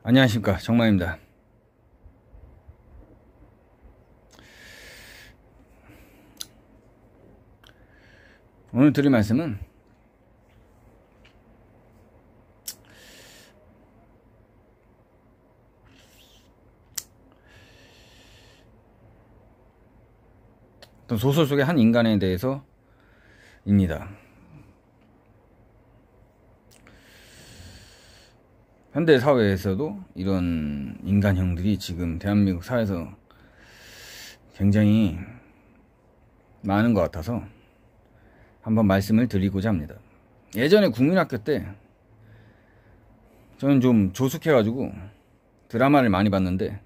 안녕하십니까, 정마입니다. 오늘 드릴 말씀은 어떤 소설 속의 한 인간에 대해서입니다. 현대 사회에서도 이런 인간형들이 지금 대한민국 사회에서 굉장히 많은 것 같아서 한번 말씀을 드리고자 합니다. 예전에 국민학교 때 저는 좀 조숙해가지고 드라마를 많이 봤는데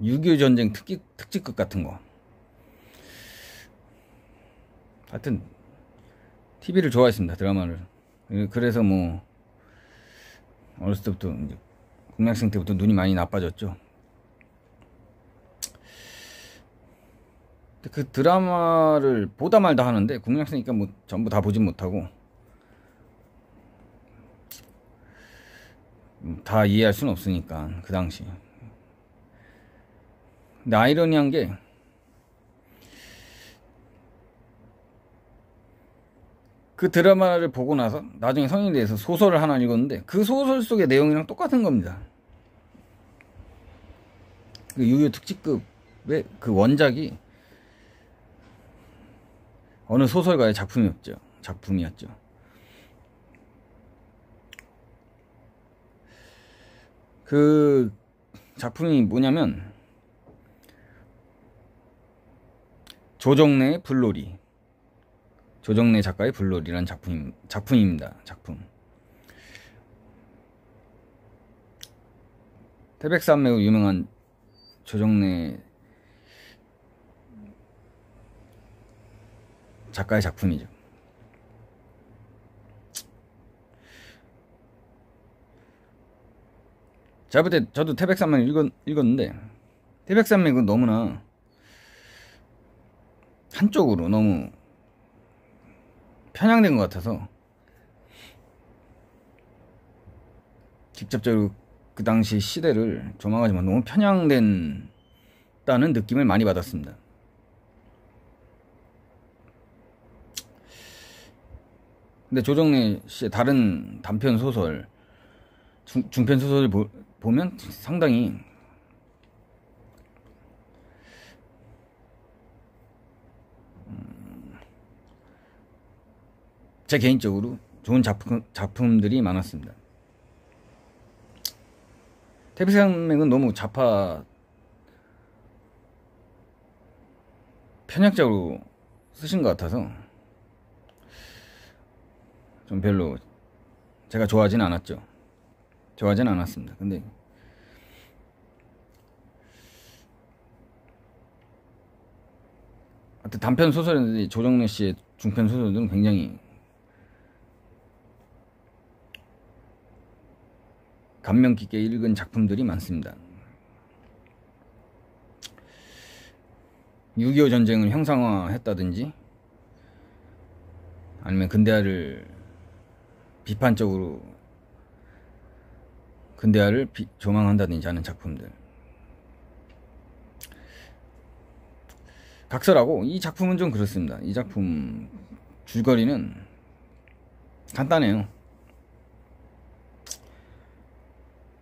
6.25 전쟁 특집극 같은 거, 하여튼 TV를 좋아했습니다. 드라마를. 그래서 뭐 어렸을 때부터 이제 국민학생 때부터 눈이 많이 나빠졌죠. 그 드라마를 보다 말다 하는데 국민학생이니까 뭐 전부 다 보진 못하고 다 이해할 수는 없으니까 그 당시. 근데 아이러니한 게 그 드라마를 보고 나서 나중에 성인이 돼서 소설을 하나 읽었는데 그 소설 속의 내용이랑 똑같은 겁니다. 그 유효 특집급의 그 원작이 어느 소설가의 작품이었죠. 그 작품이 뭐냐면 조정래의 불놀이, 조정래 작가의 불놀이라는 작품입니다. 태백산맥으로 유명한 조정래 작가의 작품이죠. 제가 볼 때 저도 태백산맥을 읽었는데 태백산맥은 너무나 한쪽으로 너무 편향된 것 같아서 직접적으로 그 당시 시대를 조망하지만 너무 편향된다는 느낌을 많이 받았습니다. 근데 조정래 씨의 다른 단편 소설, 중편 소설을 보면 상당히 제 개인적으로 좋은 작품들이 많았습니다. 태백산맥은 너무 좌파 편향적으로 쓰신 것 같아서 좀 별로 제가 좋아하진 않았습니다. 근데 하여튼 단편 소설인데 조정래 씨의 중편 소설들은 굉장히 감명 깊게 읽은 작품들이 많습니다. 6.25 전쟁을 형상화했다든지 아니면 근대화를 비판적으로 근대화를 조망한다든지 하는 작품들, 각설하고 이 작품은 좀 그렇습니다. 이 작품 줄거리는 간단해요.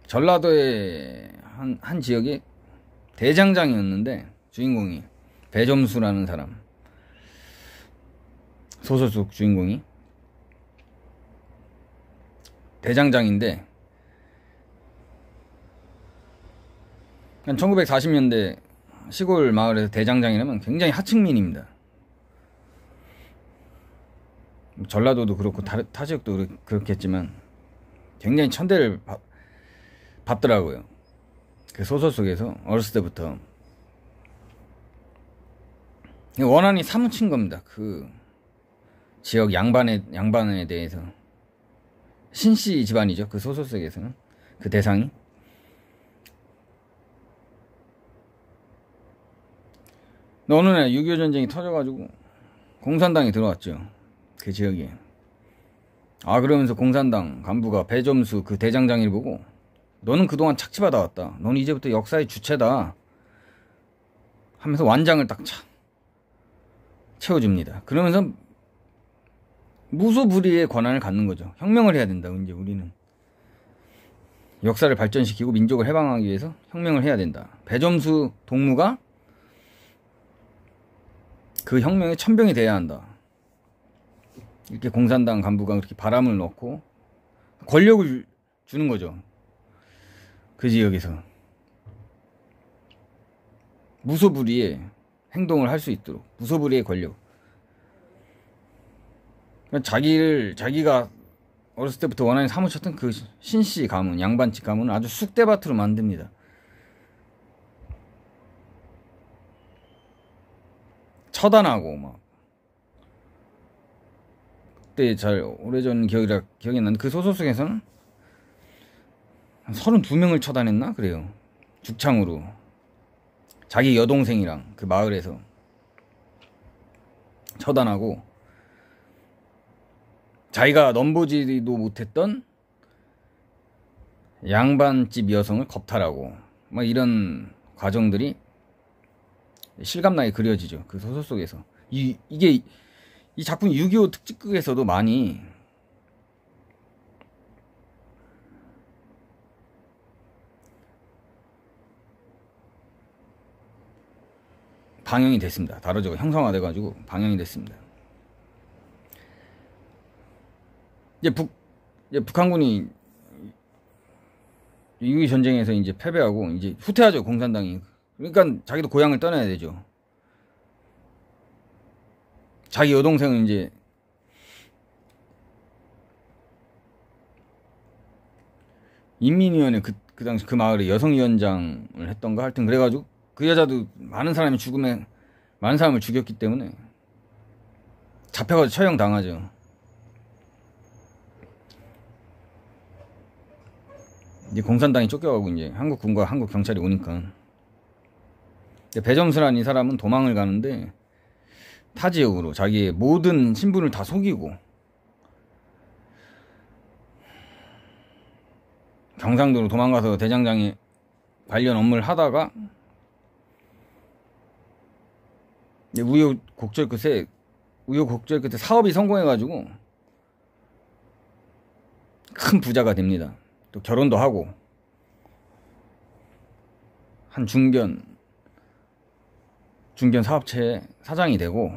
전라도의 한 지역에 대장장이었는데 주인공이 배점수라는 사람, 소설 속 주인공이 대장장인데 1940년대 시골 마을에서 대장장이라면 굉장히 하층민입니다. 전라도도 그렇고 타 지역도 그렇겠지만 굉장히 천대를 받더라고요. 그 소설 속에서 어렸을 때부터 원한이 사무친 겁니다. 그 지역 양반에 대해서. 신씨 집안이죠. 그 소설 속에서는 그 대상이. 어느 날 6.25 전쟁이 터져가지고 공산당이 들어왔죠. 그 지역에. 아, 그러면서 공산당 간부가 배점수 그 대장장이를 보고 너는 그동안 착취받아왔다. 너는 이제부터 역사의 주체다. 하면서 완장을 딱 채워줍니다. 그러면서 무소불위의 권한을 갖는 거죠. 혁명을 해야 된다. 이제 우리는 역사를 발전시키고 민족을 해방하기 위해서 혁명을 해야 된다. 배점수 동무가 그 혁명의 천병이 돼야 한다. 이렇게 공산당 간부가 그렇게 바람을 넣고 권력을 주는 거죠. 그 지역에서 무소불위의 행동을 할 수 있도록, 무소불위의 권력. 자기가 어렸을 때부터 원한이 사무쳤던 그 신씨 가문, 양반집 가문을 아주 쑥대밭으로 만듭니다. 처단하고 막. 그때 잘 오래전 기억이 나는데 그 소설 속에서는 한 32명을 처단했나 그래요. 죽창으로. 자기 여동생이랑 그 마을에서 처단하고, 자기가 넘보지도 못했던 양반집 여성을 겁탈하고 막 이런 과정들이 실감나게 그려지죠. 그 소설 속에서. 이게 이 작품 6.25 특집극에서도 많이 방영이 됐습니다. 다뤄져가 형성화돼가지고 방영이 됐습니다. 이제 북한군이 6.25 전쟁에서 이제 패배하고 이제 후퇴하죠, 공산당이. 그러니까 자기도 고향을 떠나야 되죠. 자기 여동생은 이제 인민위원회 그 당시 그 마을에 여성위원장을 했던가 하여튼 그래가지고 그 여자도 많은 사람을 죽였기 때문에 잡혀가지고 처형당하죠. 이제 공산당이 쫓겨가고 이제 한국군과 한국 경찰이 오니까 배점수라는 이 사람은 도망을 가는데 타 지역으로 자기의 모든 신분을 다 속이고 경상도로 도망가서 대장장이 관련 업무를 하다가 우여곡절 끝에 사업이 성공해가지고 큰 부자가 됩니다. 또 결혼도 하고 한 중견 사업체 사장이 되고,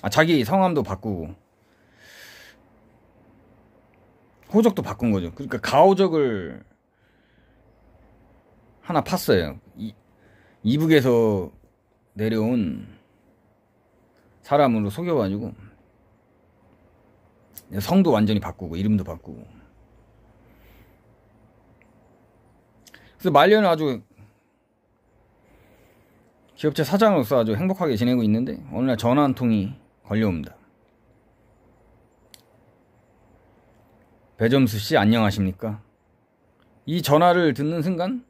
자기 성함도 바꾸고 호적도 바꾼 거죠. 그러니까 가호적을 하나 팠어요. 이북에서 내려온 사람으로 속여가지고 성도 완전히 바꾸고 이름도 바꾸고. 그래서 말년은 아주 기업체 사장으로서 아주 행복하게 지내고 있는데 어느 날 전화 한 통이 걸려옵니다. 배점수 씨 안녕하십니까? 이 전화를 듣는 순간,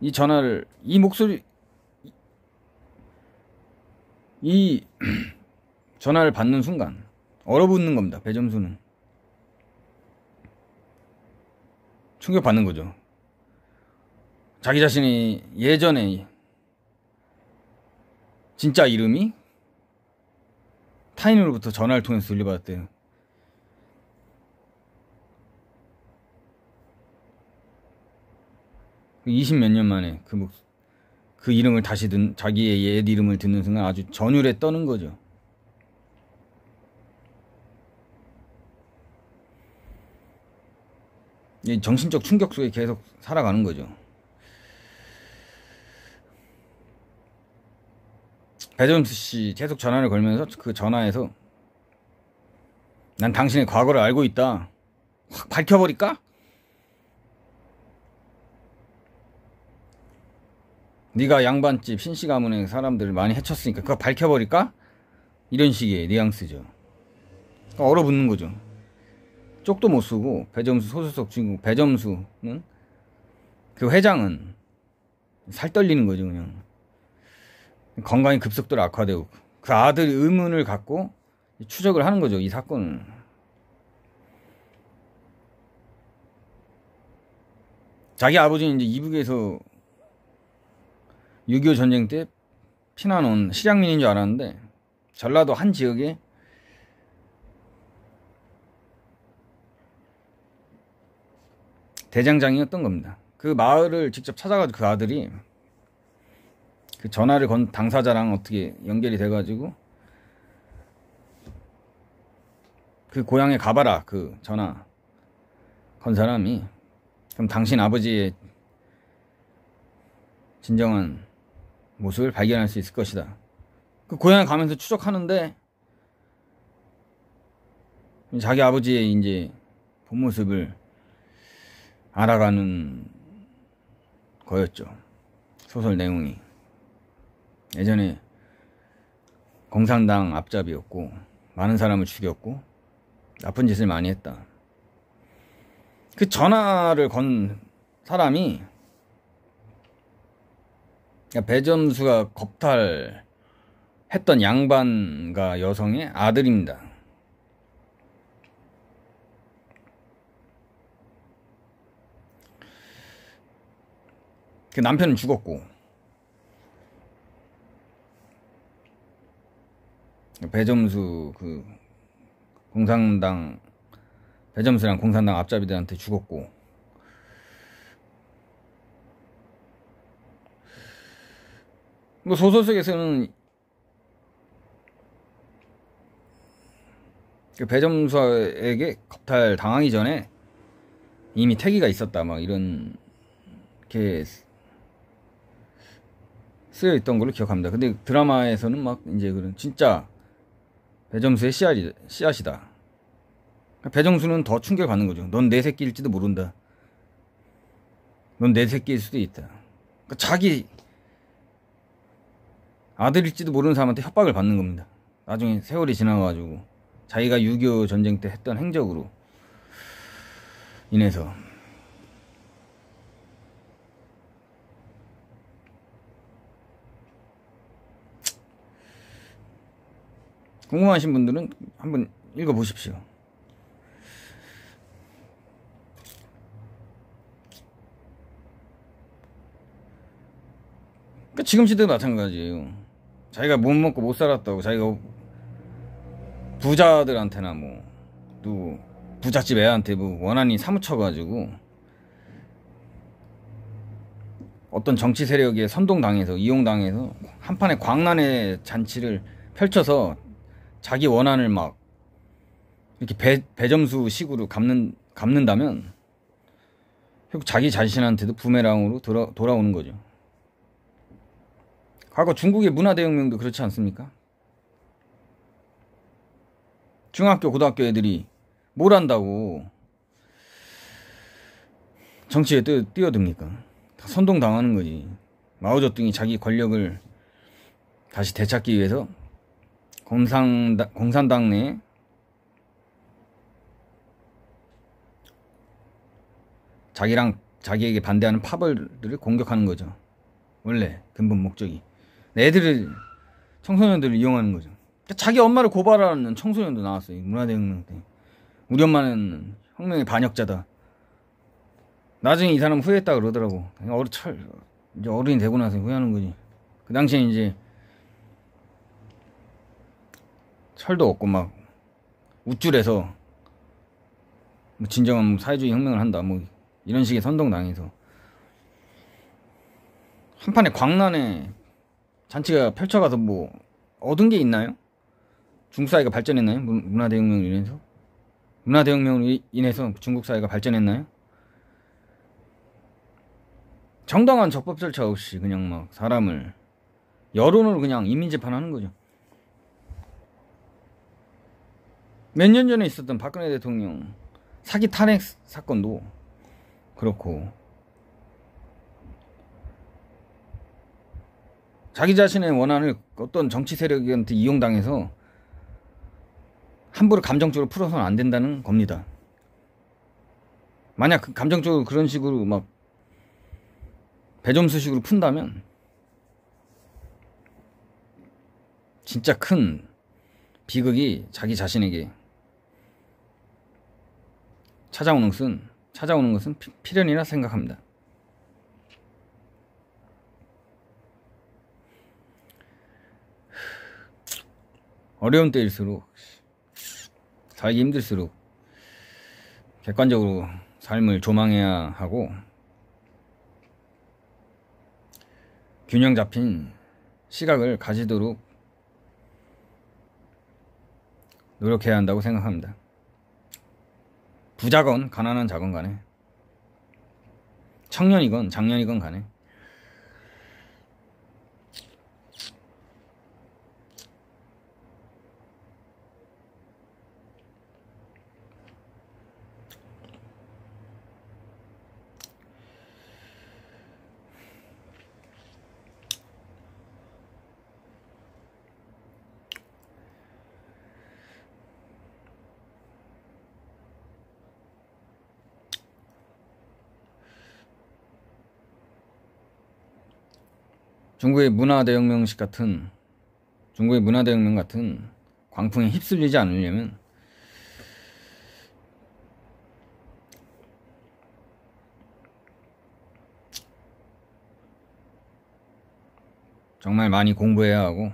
이 전화를 받는 순간 얼어붙는 겁니다. 배점수는 충격받는 거죠. 자기 자신이 예전에 진짜 이름이 타인으로부터 전화를 통해서 들려받았대요. 그 20몇 년 만에 그 이름을 다시 자기의 옛 이름을 듣는 순간 아주 전율에 떠는 거죠. 정신적 충격 속에 계속 살아가는 거죠. 배점수 씨 계속 전화를 걸면서 그 전화에서 난 당신의 과거를 알고 있다. 확 밝혀버릴까? 네가 양반집 신씨 가문의 사람들을 많이 해쳤으니까 그거 밝혀버릴까? 이런 식의 뉘앙스죠. 그러니까 얼어붙는 거죠. 쪽도 못 쓰고 배점수 소설 속 주인공 배점수는 그 회장은 살 떨리는 거죠. 그냥 건강이 급속도로 악화되고 그 아들 의문을 갖고 추적을 하는 거죠, 이 사건을. 자기 아버지는 이제 이북에서 6.25 전쟁 때 피난 온 실향민인 줄 알았는데 전라도 한 지역에 대장장이었던 겁니다. 그 마을을 직접 찾아가지고 그 아들이 그 전화를 건 당사자랑 어떻게 연결이 돼가지고 그 고향에 가봐라, 그 전화 건 사람이. 그럼 당신 아버지의 진정한 모습을 발견할 수 있을 것이다. 그 고향에 가면서 추적하는데 자기 아버지의 이제 본 모습을 알아가는 거였죠, 소설 내용이. 예전에 공산당 앞잡이였고 많은 사람을 죽였고 나쁜 짓을 많이 했다. 그 전화를 건 사람이 배점수가 겁탈했던 양반과 여성의 아들입니다. 그 남편은 죽었고 배점수 그 공산당 배점수랑 공산당 앞잡이들한테 죽었고 뭐 소설 속에서는 그 배점수에게 겁탈 당하기 전에 이미 태기가 있었다 막 이런 게 쓰여 있던 걸로 기억합니다. 근데 드라마에서는 막 이제 그런 진짜 배점수의 씨앗이다. 배정수는 더 충격받는 거죠. 넌 내 새끼일지도 모른다. 넌 내 새끼일 수도 있다. 그러니까 자기 아들일지도 모르는 사람한테 협박을 받는 겁니다. 나중에 세월이 지나가지고 자기가 6.25 전쟁 때 했던 행적으로 인해서. 궁금하신 분들은 한번 읽어보십시오. 그러니까 지금 시대도 마찬가지예요. 자기가 못 먹고 못 살았다고 자기가 부자들한테나 뭐 누구 부잣집 애한테 뭐 원한이 사무쳐가지고 어떤 정치 세력에 선동당해서 이용당해서 한판의 광란의 잔치를 펼쳐서 자기 원한을 막 이렇게 배점수 식으로 갚는다면 결국 자기 자신한테도 부메랑으로 돌아오는 거죠. 과거 중국의 문화대혁명도 그렇지 않습니까? 중학교 고등학교 애들이 뭘 한다고 정치에 뛰어듭니까? 다 선동당하는 거지. 마오쩌둥이 자기 권력을 다시 되찾기 위해서 공산당 내 자기에게 반대하는 파벌들을 공격하는 거죠. 원래 근본 목적이 애들을 청소년들을 이용하는 거죠. 자기 엄마를 고발하는 청소년도 나왔어요. 문화대혁명 때 우리 엄마는 혁명의 반역자다. 나중에 이 사람 후회했다 그러더라고. 이제 어른이 되고 나서 후회하는 거지. 그 당시에 이제 철도 없고 막 우쭐해서 뭐 진정한 사회주의 혁명을 한다 뭐 이런 식의 선동당해서 한판에 광란의 잔치가 펼쳐가서 뭐 얻은 게 있나요? 중국 사회가 발전했나요? 문화대혁명으로 인해서? 문화대혁명으로 인해서 중국 사회가 발전했나요? 정당한 적법 절차 없이 그냥 막 사람을 여론으로 그냥 인민재판하는 거죠. 몇 년 전에 있었던 박근혜 대통령 사기 탄핵 사건도 그렇고 자기 자신의 원한을 어떤 정치 세력한테 이용당해서 함부로 감정적으로 풀어서는 안 된다는 겁니다. 만약 감정적으로 그런 식으로 막 배점수식으로 푼다면 진짜 큰 비극이 자기 자신에게 찾아오는 것은 필연이라 생각합니다. 어려운 때일수록, 살기 힘들수록 객관적으로 삶을 조망해야 하고 균형 잡힌 시각을 가지도록 노력해야 한다고 생각합니다. 부자건 가난한 자건 간에, 청년이건 장년이건 간에 중국의 문화대혁명 같은 광풍에 휩쓸리지 않으려면 정말 많이 공부해야 하고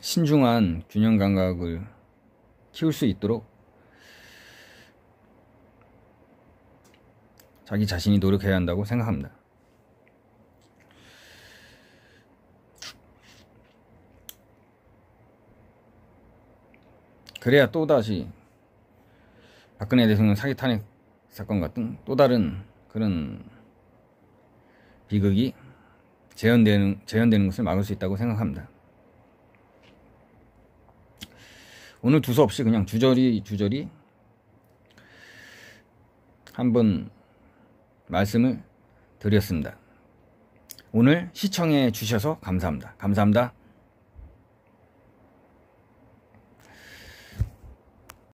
신중한 균형 감각을 키울 수 있도록 자기 자신이 노력해야 한다고 생각합니다. 그래야 또다시 박근혜 대통령 사기 탄핵 사건 같은 또 다른 그런 비극이 재현되는 것을 막을 수 있다고 생각합니다. 오늘 두서 없이 그냥 주저리 한번 말씀을 드렸습니다. 오늘 시청해 주셔서 감사합니다. 감사합니다.